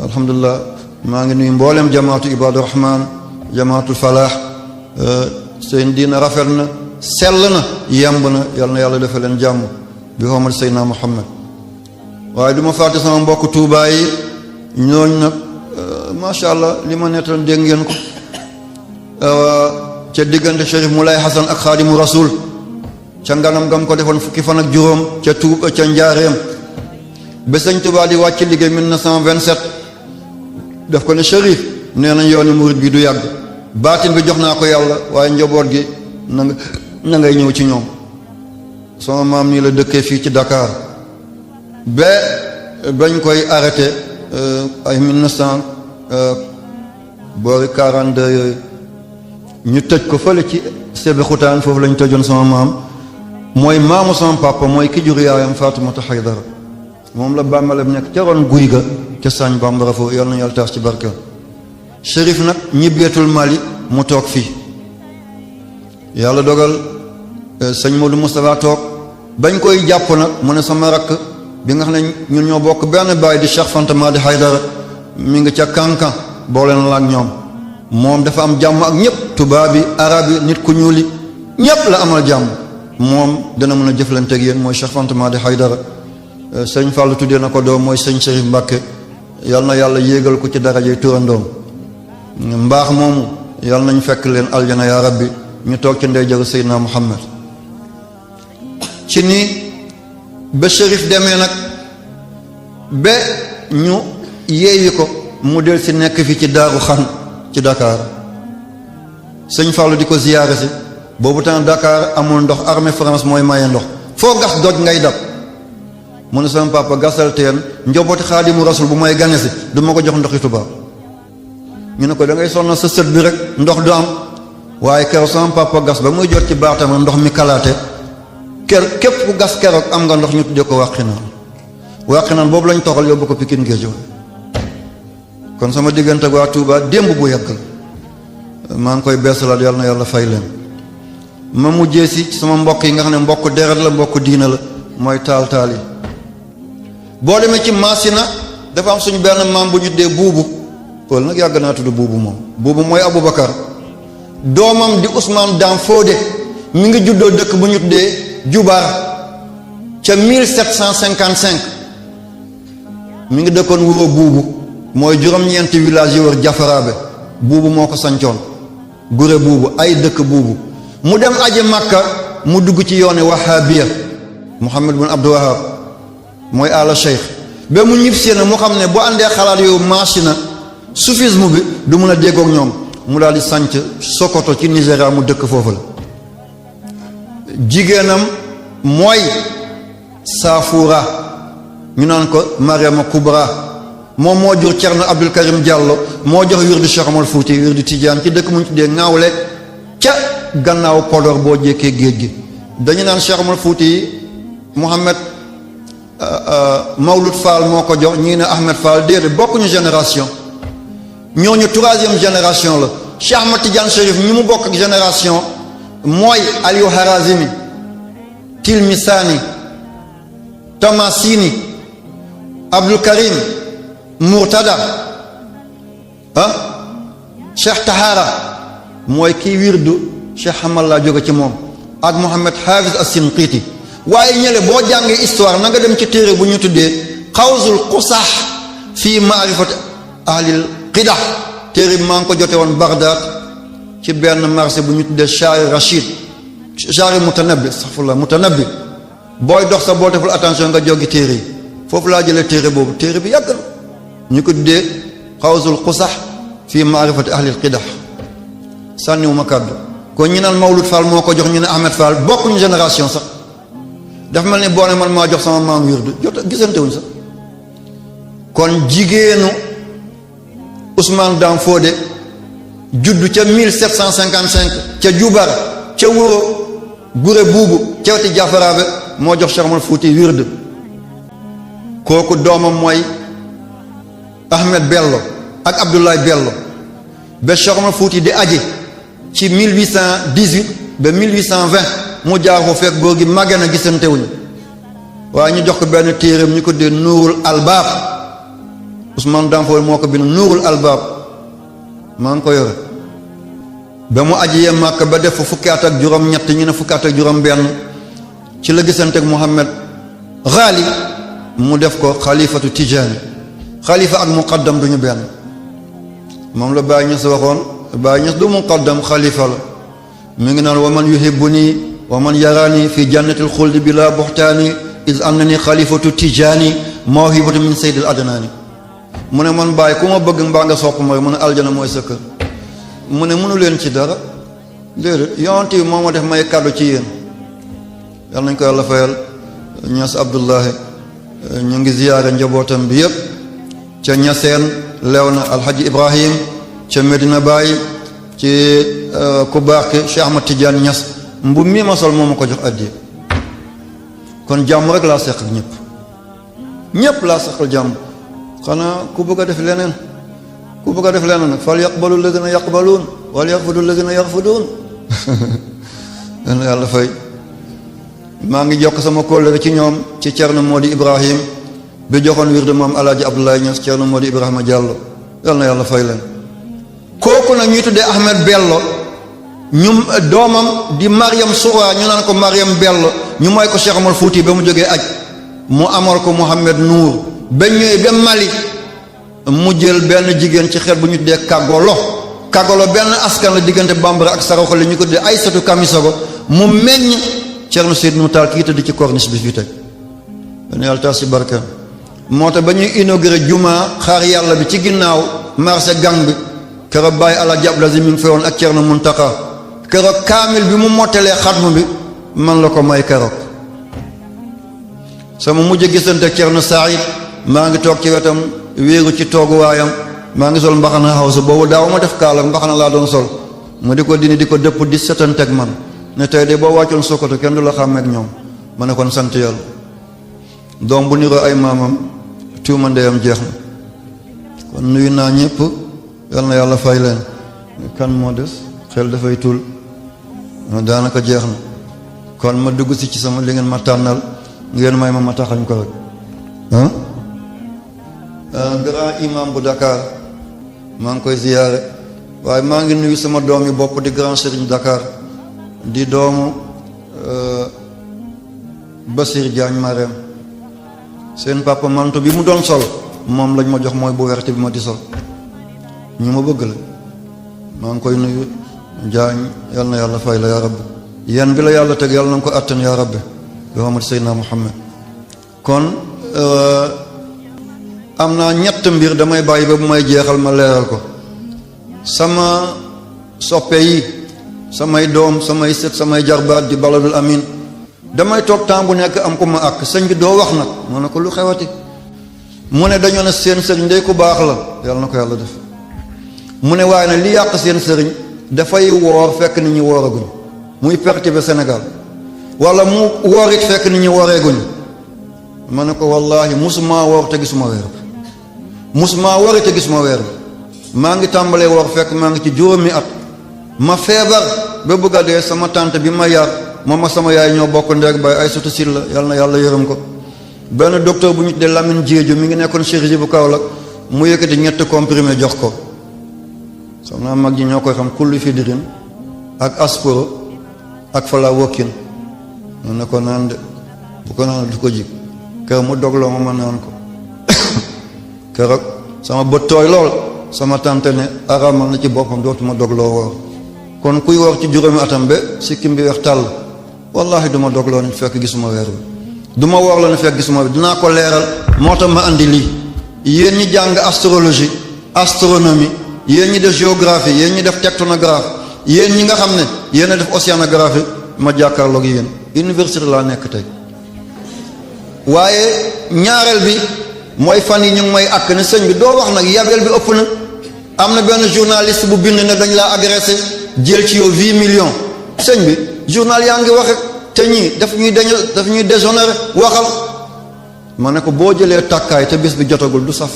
alhamdulilah maa ngi nuyu mboolem jamaatu Ibadu Rahman jamaatu Falaax seen diina rafet na sell na yemb na yal na yàlla defal leen jàmm bi xormat Seydina Muhammad waaye du ma fàtte sama mbokk Tuubaa yi ñooñ nag macha allah li ma nettal dégg ngeen ko ca diggante Chérif Moulay Hassan ak Xaadimu Rasul ca nganam gam ko defoon fukki fan ak juróom ca Tuuba ca Njaareem ba Sëñ Tuubaa di wàcc liggéey 1927 daf ko ne Chérif nee nañ yooni murid bi du yàgg baatin bi jox naa ko yàlla waaye njaboot gi na ngay ñëw ci ñoom sama maam nii la dëkkee fii ci Dakar ba bañ koy arrêté ay 1900 boori 42 yooyu ñu tëj ko fële ci Sébikotane foofu lañ tëjoon sama maam mooy maamu sama papa mooy ki jur yaayam Faatumata Haydara moom la bàmmeelam nekk ca ron guy ga ca Sañ Bambara foofu yal na yàlla taas ci barkeel Chérif nag ñibbeetul Mali mu toog fii yàlla dogal sëñ Modou Moustapha toog bañ koy jàpp nag mu ne sama rakk bi nga xam ne ñun ñoo bokk benn baay di Cheikh Fanta Madi Haydara mi ngi ca Kankan boole na la ak ñoom moom dafa am jàmm ak ñëpp tubaab bi arab yi nit ku ñuuli ñëpp la amal jàmm moom dana mën a jëflanteeg yéen mooy Cheikh Fanta Madi Haydara sëñ Fallou tuddee na ko doom mooy sëñ Chérif Mbacke yal na yàlla yéegal ko ci darajey turandoom mbaax moomu yal nañ fekk leen aljana yaa rabbi ñu toog ci ndey jëru Seydina Muhammad ci nii ba Chérif demee nag ba ñu yeewi ko mu del si nekk fi ci Daaru Xan ci Dakar sëñ Fallou di ko ziyaare si boobu temps Dakar amul ndox armée France mooy maye ndox foo gas doj ngay dab mu ne sama papa gasal teen njobooti Xaadimu Rasul bu may gane si du ma ko jox ndoxi tubaab ñu ne ko da ngay sonna sa sët bi rek ndox du am waaye keroog sama papa gas ba muy jot ci baatam ndox mi kalaate képp ku gas keroog am nga ndox ñu tuddee ko wàqinaan boobu lañ toxal yóbbu ko Pikine Géej kon sama diggante ak waa Touba démb bu yàgg maa ngi koy beesalaat yàlla na yàlla fay leen ma mujjee si sama mbokk yi nga xam ne mbokk deret la mbokk diina la mooy taal yi boo demee ci Masina dafa am suñu benn maam bu ñu tuddee buubu pël nag yàgg naa tudd buubu moom buubu mooy Aboubacar doomam di Ousmane Dam Fodé mi ngi juddoo dëkk bu ñu tuddee Jubaar ca 1755 mi ngi dëkkoon wuro buubu mooy juróom-ñeenti village yi wër Jafaraabe buubu moo ko sancoon gure buubu ay dëkk buubu mu dem aji Makka mu dugg ci yooni Wahabiya Muhammad bin Abdul Wahab mooy àla cheikh ba mu ñibbisi na mu xam ne bu àndee xalaat yow Masina soufisme bi du mun a déggoog ñoom mu daal di sanc Sokoto ci Nigéria mu dëkk foofu la jigéenam mooy Saafuura ñu naan ko Mariama Kubra moom moo jur Cerno Abdul Karim Diallo moo jox wirdu Cheikh Omar Fouti wirdu Tijaan ci dëkk mu ñu tuddee Ngawle ca gannaaw Podor boo jékkee géej gi dañu naan Cheikh Omar Fouti Mohamed Mawlud Fall moo ko jox ñii ne Ahmed Fall déedéet bokkuñu génération ñooñu troisième génération la Cheikh Ahmad Tidiane Chérif ñi mu bokk ak génération mooy Aliou Harazimi Tilmisani Tamasini Abdul Karim Murtada Cheikh Tahara mooy kii wirdu Cheikh Hamal laa jóge ci moom ak Mohamed Hafiz As-Sinqiti waaye ñële boo jàngee histoire na nga dem ci téere bu ñu tuddee xawsul qusax fii maarifati ahlil qidah téere bi maa ngi ko jote woon Bagdad ci benn marché bu ñu tuddee Shari Rachid Shari Mutanabbi safula Mutanabbi booy dox sa boo deful attention nga joggi téere yi foofu laa jëlee téere boobu téere bi yàgg na ñu ko tuddee xawsul qusax fii maarifati ahlil qidah sànniwuma kàddu kon ñi naan Mawlud Fall moo ko jox ñu ne Ahmed Fall bokkuñu génération sax dafa mel ni boo ne man maa jox sama maam wirdu jot gisante wuñ sax kon jigéenu Ousmane Dam Fodé juddu ca 1755 ca Jubar ca Wuro Gure Buubu ca weti Jafaraabe moo jox Cheikh Omar Fouti wirdu kooku doomam mooy Ahmed Bello ak Abdoulaye Bello ba Cheikh Omar Fouti di aji ci 1818 ba 1820 mu jaar ko fekk góor gi màgge na gisante wuñu waaye ñu jox ko benn téereem ñu ko dee Nuurul Albaab Ousmane Dam Fodé moo ko bind Nuurul Albaab maa ngi ko yore ba mu aji yee Màkka ba def fa fukki at ak juróom ñett ñu ne fukki at ak juróom benn ci la gisante ak Muhammad Ghali mu def ko xalifatu Tijaani xalifa ak muqaddam duñu benn moom la Baay Ñas waxoon Baay Ñas du muqaddam xalifa la mi ngi naan wa man yuhibbuni wa man yarani fi jannatil xuldi bila buxtaani is annani xalifatu Tijaani mawhibatu min sayyidil adnaani mu ne man Baay ku ma bëgg mbaa nga sopp ma mu ne aljana mooy sa kër mu ne mënu leen ci dara déedéet yonent bi moo ma def may kàddu ci yéen yal nañ ko yàlla fayal Ñas Abdullahi ñu ngi ziyaare njabootam bi yépp ca Ñaseen lew na Alhaji Ibrahim ca Medina Baye ci ku baax ki Cheikh Ahmad Tidiane Ñas mbu mii ma sol moo ma ko jox addiya kon jàmm rek laa seq ak ñëpp laa seqal jàmm xanaa ku bëgg a def leneen ku bëgg a def leneen nag fal yaqbalu lazina yaqbaluun wal yarfudu lazina yarfuduun yàlla fay maa ngi jokk sama kóllëre ci ñoom ci Cerno Modi Ibrahim bi joxoon wirde moom Alaaji Abdoulaye Niass Cerno Modi Ibrahima Diallo yal na yàlla fay leen kooku nag ñuy tuddee Ahmed Bello ñu doomam di Mariam Soura ñu naan ko Mariam Bello ñu may ko Cheikh Omar Fouti ba mu jógee aj mu amal ko Mohamed Nour ba ñëwee ba Mali mu jël benn jigéen ci xeet bu ñu tuddee Kagolo benn askan la diggante Bambara ak Saraxole ñu ko tuddee Aysatu Kamisogo mu meññ Cerno Seydou Moutal kii tëdd ci corniche bi fii tey benn yàlla taas ci barkeem moo tax ba ñuy inauguré juma xaar yàlla bi ci ginnaaw marché gang bi keroog bàyyi Alaaji Abdul Aziz mi ngi feewoon ak Cerno Muntaka keroog kaamil bi mu mottalee xatmu bi man la ko may keroog sama mujj gisante ak Cerno Saïd maa ngi toog ci wetam wéeru ci tooguwaayam maa ngi sol mbaxana xawsa boobu daaw ma def kaala mbaxana laa doon sol ma di ko dini di ko dëpp di setanteeg man ne tey de boo wàccoon Sokoto kenn du la xàmmeek ñoom ma ne kon sant yàlla doom bu niroo ay maamam tuuma ndeyam jeex na kon nuyu naa ñëpp yal na yàlla fay leen kan moo des xel dafay tul daanaka jeex na kon ma dugg si ci sama li ngeen ma tànnal ngeen may ma taxañ ko rek grand imam bu Dakar maa ngi koy ziyaare waaye maa ngi nuyu sama doom yi bopp di grand sëriñ Dakar di doomu Basir Diagne Marème seen papa manto bi mu doon sol moom lañ ma jox mooy bu werte bi ma di sol ñu ma bëgg la maa ngi koy nuyu Diagne yal na yàlla fay la yaa rabbi yan bi la yàlla teg yàlla na nga ko attan yaa rabbi bi Muhammad Seydina Muhammad kon am naa ñett mbir damay bàyyi ba bu may jeexal ma leeral ko sama soppe yi samay doom samay sët samay jarbaat di baladul amin damay toog temps bu nekk am ko ma ak sëñ bi doo wax nag mu ne ko lu xewati mu ne dañoo ne seen sëriñ ndey ku baax la yàlla na ko yàlla def mu ne waaye nag li yàq seen sëriñ dafay woor fekk nit ñi wooraguñ muy perturber Sénégal wala mu woor it fekk nit ñi wooreeguñ ma ne ko wallaahi musuma woor te gisuma weer bi musuma woor te gisuma weer bi maa ngi tàmbalee woor fekk maa ngi ci juróomi at ma feebar ba bëgg a dee sama tante bi ma yar moom ak sama yaay ñoo bokk ndeeg bay ay sutu sil la yal na yàlla yërëm ko benn docteur bu ñu tuddee Lamine Diédhiou mi ngi nekkoon chirurgie bu Kaolack mu yëkkati ñetti comprimé jox ko xam naa mag ji ñoo koy xam kullu fidrin ak asporo ak fala wokkin mu ne ko naan de bu ko naan du ko jig kër mu dogloo ma naan ko keroog sama bët tooy lool sama tante ne araamal na ci boppam dootuma dogloo woor kon kuy woor ci juróomi atam ba sikkim bi weex tàll wallahi duma dogloo ni fekk gisuma weer wi duma woor la ni fekk gisuma bi dinaa ko leeral moo tax ma andi lii yéen ñi jàng astrologie astronomie yéen ñi def géographie yéen ñi def tectonographie yéen ñi nga xam ne yéen a def océanographie ma jàkkaarloog yéen université laa nekk tey waaye ñaareel bi mooy fan yi ñu ngi may àkk ne sëñ bi doo wax nag yabel bi ëpp na am na benn journaliste bu bind ne dañ laa agressé jël ci yow 8 millions sëñ bi journal yaa ngi wax rek te ñii daf ñuy déshonoré waxal ma ne ko boo jëlee takkaay te bés bi jotagul du saf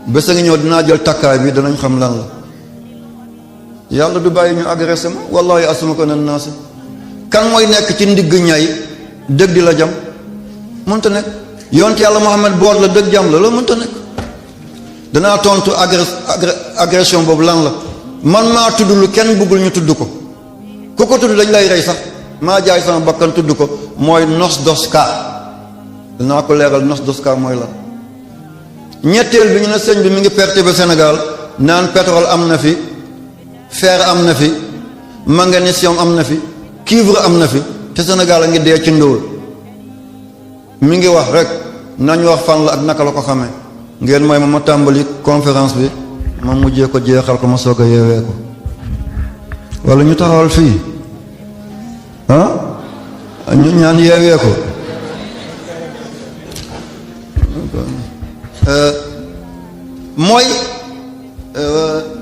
bés a ngi ñëw dinaa jël takkaay bi danañ xam lan la yàlla du bàyyi ñu agressé ma wallahi asuma ko nen naasi kan mooy nekk ci ndigg ñay dëgg di la jam mënta nekk yonent yàlla Muhammad boot la dëgg jam la loolu mënta nekk danaa tontu agression boobu lan la man maa tudd lu kenn bëggul ñu tudd ko ku ko tudd dañ lay rey sax maa jaay sama bakkan tudd ko mooy nos doska danaa ko leeral nos doska mooy la ñetteel bi ñu ne sëñ bi mi ngi perturber Sénégal naan pétrole am na fi fer am na fi magnésium am na fi cuivre am na fi te Sénégal a ngi dee ci ndóol mi ngi wax rek nañ wax fan la ak naka la ko xamee ngeen mooy ma tàmbali conférence bi ma mujjee ko jeexal ko ma soog a yeewee ko wala ñu taxawal fii ñu ñaan yeewee ko mooy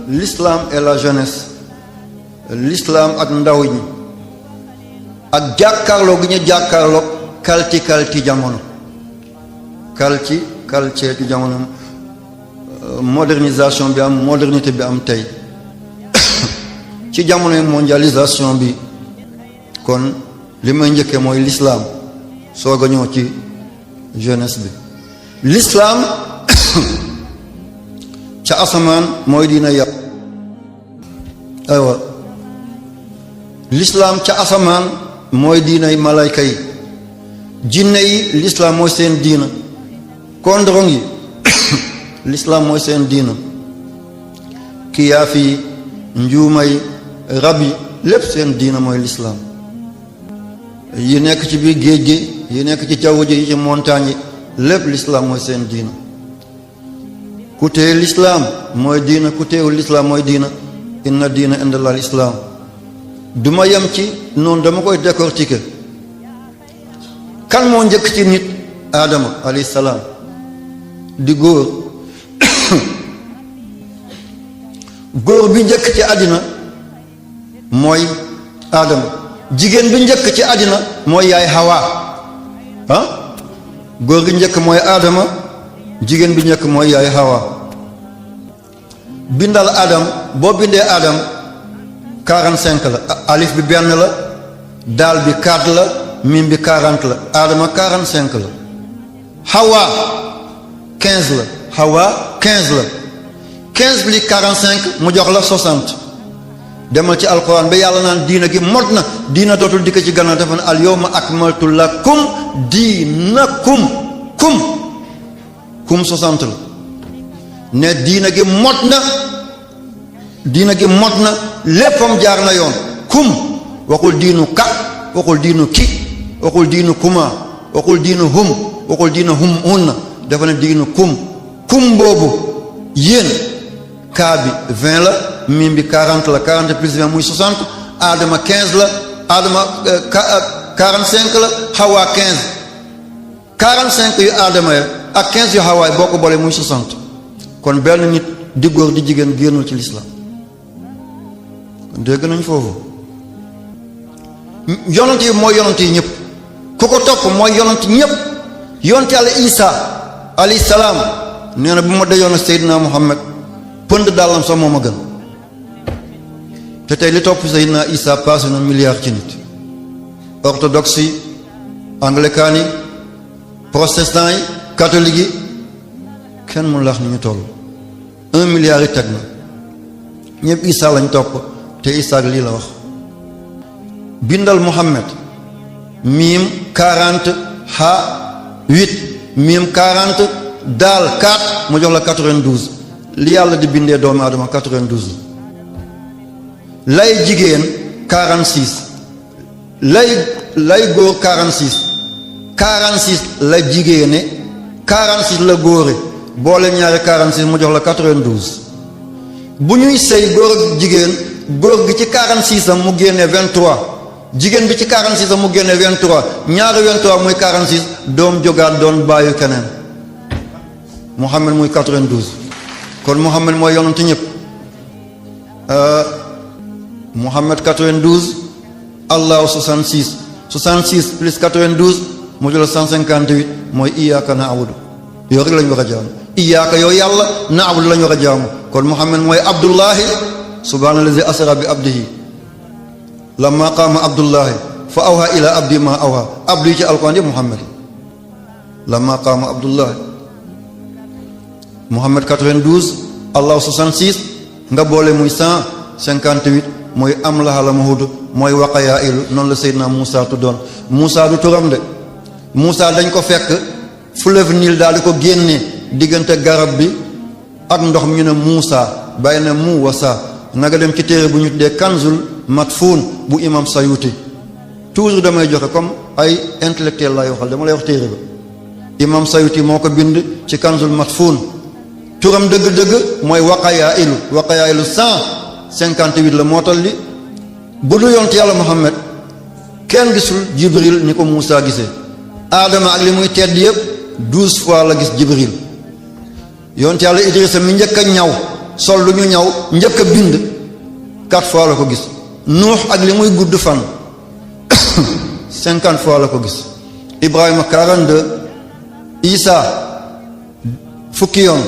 l'islam et la jeunesse l'islam ak ndaw ñi ak jàkkaarloo gi ñu jàkkaarloo kalti jamono kalti ci jamono modernisation bi am modernité bi am tey ci jamonoy mondialisation bi kon li may njëkkee mooy l'islam soog a ñëw ci jeunesse bi l'islam ca asamaan mooy diina yàlla aywa l'islam ca asamaan mooy diinay malayka yi jinne yi l'islam mooy seen diina kondrong yi l'islam mooy seen diina kiyaaf yi njuuma yi rab yi lépp seen diina mooy l'islam yi nekk ci biir géej gi yi nekk ci jaww ji yi ci montagne yi lépp l'islam mooy seen diina ku téye l'islam mooy diina ku téewul l'islam mooy diina inna diina indallah l'islam duma yem ci noonu dama koy décortiquer kan moo njëkk ci nit aadama alayhi salaam di góor góor bi njëkk ci àddina mooy aadama jigéen bi njëkk ci àddina mooy yaay hawa góor gi njëkk mooy aadama jigéen bi njëkk mooy yaay hawa bindal adam boo bindee adam 45 la alif bi benn la daal bi 4 la mim bi 40 la aadama 45 la hawa 15 la hawa 15 la 15 bi 45 mu jox la 60 demal ci alquran ba yàlla naan diina gi mot na diina dootul dikk ci gannaaw dafa ne al yawma akmaltu lakum diinakum kum 60 la ne diina gi mot na léppam jaar na yoon kum waxul diinu ka waxul diinu ki waxul diinu kuma waxul diinu hum waxul diinu hum hunna dafa ne diinu kum boobu yéen kaa bi 20 la mim bi 40 la 40 plus 20 muy 60 aadama 15 la aadama 45 la hawa 15 45 yu aadama ya ak 15 yu hawaay boo ko boole muy 60 kon benn nit di góor di jigéen génnul ci l'islam kon dégg nañ foofu yonent yi mooy yonent yi ñëpp ku ko topp mooy yonent ñëpp yonent yàlla Isa alayhi salaam nee na bu ma dajoon ak Seydina Muhammad pënd dàllam sax moo ma gën te tey li topp Seydina Isa passé na milliard ci nit orthodoxe yi anglican yi protestant yi catholique yi kenn mun lax ni ñu toll 1 milliard yi teg na ñëpp Isa lañ topp te Isa lii la wax bindal Muhammad miim 40 ha 8 miim 40 daal 4 mu jox la 92 li yàlla di bindee doomu aadama 92 lay jigéen 46 lay góor 46 la jigéene 46 la góore boole ñaari 46 mu jox la 92 bu ñuy sëy góor ak jigéen góor gi ci 46 am mu génne 23 jigéen bi ci 46 am mu génne 23 ñaari 23 muy 46 doom jógaat doon bàyyi keneen Muhammad muy 92 kon Muhammad mooy yonent ñëpp Muhammad 92 Allah 66 plus 92 mu jël 158 mooy iyyaka na'budu yow rek lañu war a jaamu iyyaka yow yàlla na'budu lañu war a jaamu kon Muhammad mooy Abdullahi subhaanallazi asra bi abdihi lamma qaama Abdullahi fa awha ila abdi ma awha abdi ci alquran yëpp Muhammad lamma qaama Abdullahi Muhammad 92 Allah 66 nga boole muy 158 mooy am lahala mahud mooy waqayaa ilu noonu la Seydina Moussa tuddoon Moussa du turam de Moussa dañ ko fekk fleuve Nil daal di ko génne diggante garab bi ak ndox mi ñu ne Moussa bàyyi na mu wasa nga dem ci téere bu ñu tuddee Kanzul Matfun bu imam Sayuti toujours damay joxe comme ay intellectuel laay waxal dama lay wax téere ba imam Sayuti moo ko bind ci Kanzul Matfun turam dëgg-dëgg mooy waqayaa ilu 158 la mootal li bu du yonent yàlla Muhammad kenn gisul Jibril ni ko Moussa gisee Adama ak li muy tedd yëpp 12 fois la gis Jibril yonent yàlla Idrissa mi njëkk a ñaw sol lu ñu ñaw njëkk a bind 4 fois la ko gis Nuux ak li muy gudd fan 50 fois la ko gis Ibrahima 42 Isa fukki yoon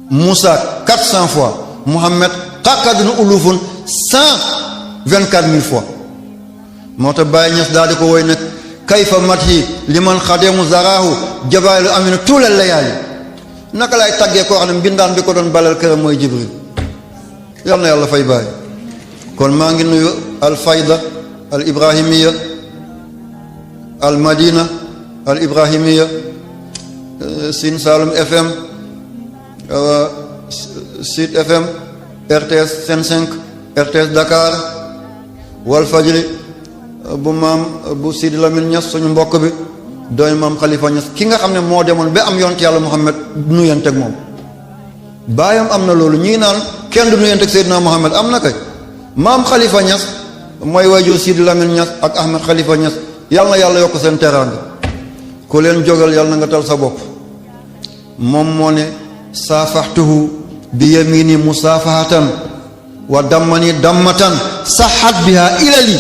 Moussa 400 fois Muhammad xaqaduna ulufun 124 000 fois moo tax Baye Niass daal di ko woy nag kayfa mathi liman xademu zarahu jabaalu amina tuulal layaali naka lay tàggee koo xam ne mbindaan bi ko doon balal këram mooy Jibril yal na yàlla fay Baye kon maa ngi nuyu al fayda al ibrahimiya al madina al ibrahimiya Sine Saloum FM Sud FM RTS Sen 5 RTS Dakar Walfadjri bu maam bu Sidi Lamine Niass suñu mbokk bi dooy maam Khalifa Niass ki nga xam ne moo demoon ba am yonent yàlla Muhammad nuyanteeg moom baayam am na loolu ñii naan kenn du nuyanteeg Seydina Muhammad am na kay maam Khalifa Niass mooy waajur Sidi Lamine Niass ak Ahmed Khalifa Niass yàlla na yàlla yokk seen teraanga ku leen jógal yàlla na nga tal sa bopp moom moo ne saafaxtuhu bi yamini musaafahatan wa dammani dammatan saxat biha ilali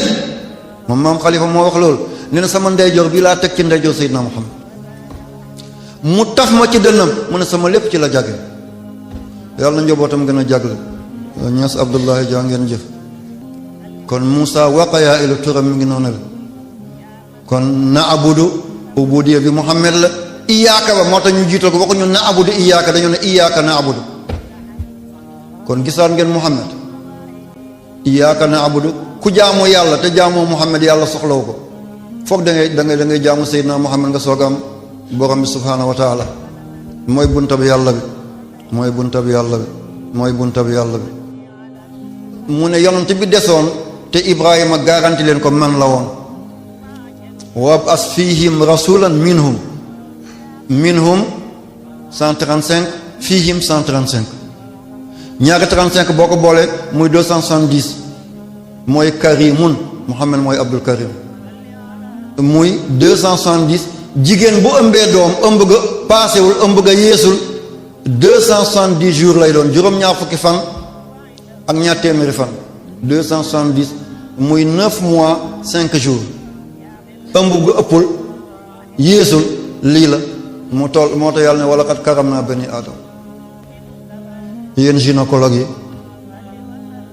moom maam Khalifa moo wax loolu nee na sama ndeyjoor bi laa teg ci ndeyjoor Seydina Muhammad mu taf ma ci dënnam mu ne sama lépp ci la jage yàlla na njabootam gën a jagle Niass Abdullahi jaa ngeen jëf kon Moussa waqayaa ilu turam mi ngi noonu la kon na abudu ubudiya bi Muhammad la iyaaka ba moo tax ñu jiital ko waxuñu na abudu iyaaka dañu ne iyaaka na abudu kon gisaan ngeen Muhammad iyaaka na abudu ku jaamu yàlla te jaamoo Muhammad yàlla soxlawu ko foog da ngay jaamu Seydina Muhammad nga soog am borom bi subhaanahu wa taala mooy bunta bi yàlla bi mooy bunta bi yàlla bi mooy bunta bi yàlla bi mu ne yonent bi desoon te Ibrahima garanti leen ko man la woon wab'as fihim rasulan minhum 135 fihim 135 ñaari 35 boo ko boolee muy 270 mooy karimun Muhammad mooy Abdul Karim muy 270 jigéen bu ëmbee doom ëmb ga paasewul ëmb ga yeesul 270 jours lay doon juróom-ñaar fukki fan ak ñaar téeméeri fan 270 muy 9 mois 5 jours ëmb ga ëppul yeesul lii la mu toll moo tax yàlla ne wala kat karam naa bani aadama yéen gynécologue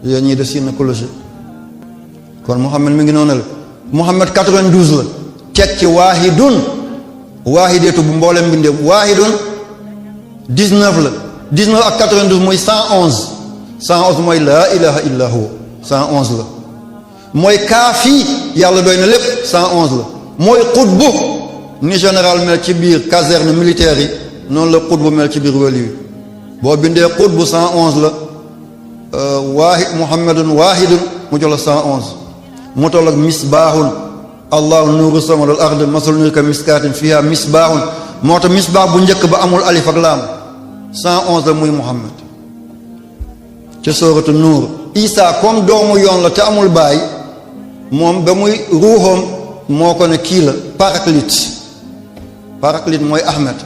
yi yéen ñii de gynécologie kon Muhammad mi ngi noonu la Muhammad 92 la teg ci waahideetu bu mboolem mbindeem waahidun 19 la 19 ak 92 mooy 111 111 mooy laa ilaha illa huwa 111 la mooy kaafi yàlla doy na lépp 111 la mooy xutbu ni général mel ci biir caserne militaire yi noonu la xutbu mel ci biir wali wi boo bindee xutbu 111 la waahid muhammadun waahidun mu jox la 111 mu toll ak misbaahun allahu nuuru samawati wal ard masalu nuurihi ka miskaatin fiha misbaahun moo tax misbaah bu njëkk ba amul alif ak laam 111 la muy muhammad ca sooratu nuur isa comme doomu yoon la te amul baay moom ba muy ruuxoom moo ko ne kii la paraclite mooy ahmed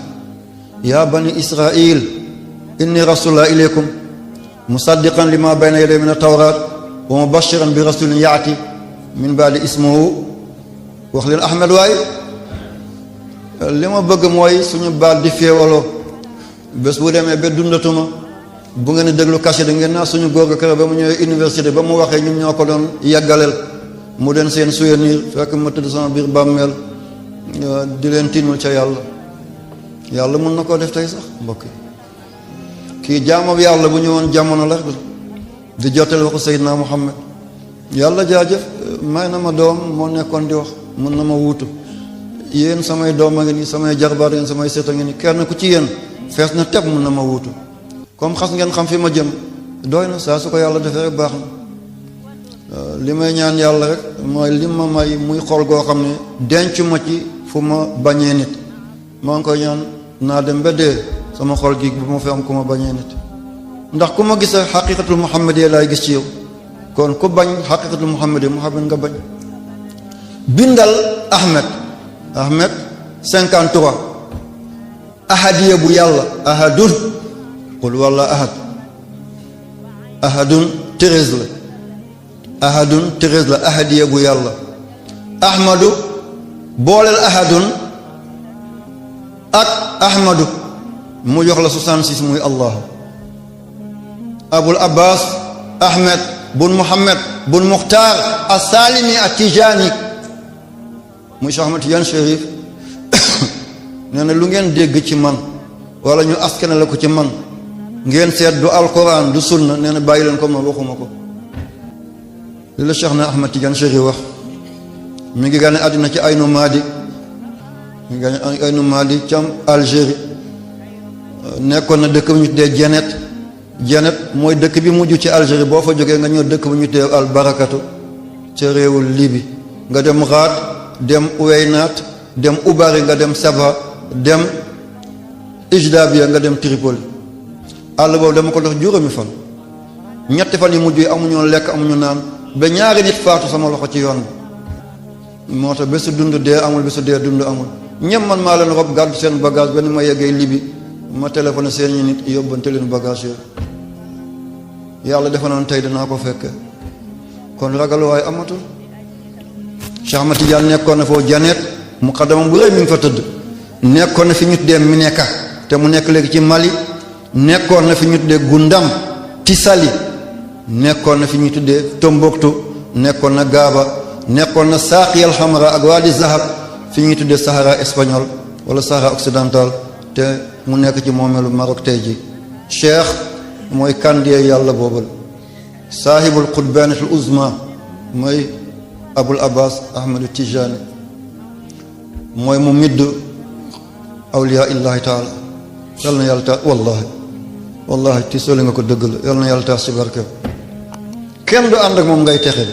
yaa bani israil inni rasulullah ilaykum musaddiqan lima bayna yaday min at-tawrat wa mubashiran bi rasulin yaati min baadi ismuhu wax leen ahmed waaye li ma bëgg mooy suñu baat di féewaloo bés bu demee ba dundatuma bu ngeen di déglu cachet ngeen naa suñu góor ga kër ba mu ñëwee université ba mu waxee ñun ñoo ko doon yàggaleel mu den seen souvenir fekk ma tëdd sama biir bàmmeel di leen tiinul ca yàlla mën na koo def tey sax mbokk yi kii jaamab yàlla bu ñëwoon jamono la di jottali waxu Seydina Muhammad yàlla jaajëf may na ma doom moo nekkoon di wax mën na ma wuutu yéen samay doom a ngi nii samay jarbaat ngeen samay seet a ngi nii kenn ku ci yéen fees na teb mën na ma wuutu comme xas ngeen xam fi ma jëm doy na saa su ko yàlla defee rek baax na li may ñaan yàlla rek mooy li ma may muy xol goo xam ne denc ma ci fu ma bañee nit maa ngi koy ñaan naa dem ba dee sama xol gi bu ma fi am ku ma bañee nit ndax ku ma gis a xaqiqatul muhammadiyya laay gis ci yow kon ku bañ xaqiqatul muhammadiyya muhammad nga bañ bindal ahmed 53 ahadiya bu yàlla ahadun qul walla ahadun 13 la ahadun 13 la ahadiya bu yàlla ahmadu booleel ahadun ak ahmadu mu jox la 66 muy allah abul abbas ahmed bun muhammad bun muxtaar as-salimi at-tijani muy Cheikh Ahmad Tidiane Chérif nee na lu ngeen dégg ci man wala ñu askane la ko ci man ngeen seet du alquran du sunna nee na bàyyi leen ko ma waxuma ko li la Cheikh na Ahmad Tidiane Chérif wax mi ngi gane àddina ci Aynu Maadi mi ngi gane Aynu Maadi cam Algérie nekkoon na dëkk bu ñu tuddee Jenet mooy dëkk bi mujj ci Algérie boo fa jógee nga ñëw dëkk bu ñu tuddee al barakatu ca réewul Libi nga dem Raat dem Uweynaat dem Ubari nga dem Saba dem Ijdabiya nga dem Tripoli àll boobu dama ko dox juróomi fan ñetti fan yi mujj yi amuñu lekk amuñu naan ba ñaari nit faatu sama loxo ci yoon bi moo tax bésu dund dee amul bésu dee dund amul ñem man maa leen rob gàddu seen bagage ba ni ma yeggee Libi ma téléphoné seen ñi nit yóbbante leen bagage yooyu yàlla defe naa tey danaa ko fekke kon ragaluwaay amatul Cheikh Ahmad Tidiane nekkoon na foofu Janet muqaddamam bu rëy mi ngi fa tëdd nekkoon na fi ñu tuddee Mineka te mu nekk léegi ci Mali nekkoon na fi ñu tuddee Gundam Tisali nekkoon na fi ñu tuddee Tombouctou nekkoon na Gaaba nekkoon na Saaqi al Hamra ak Wadi Zahab fi ñuy tuddee Sahara espagnol wala Sahara occidental te mu nekk ci moomeelu Maroc tey ji cheikh mooy kandiyee yàlla boobal saahibul qutbanatul uzma mooy abul abbas ahmadu tijani mooy mu midd awliya illahi taala yal na yàlla taas wallahi ti soli nga ko dëgg la yal na yàlla taas ci barke kenn du ànd ak moom ngay texe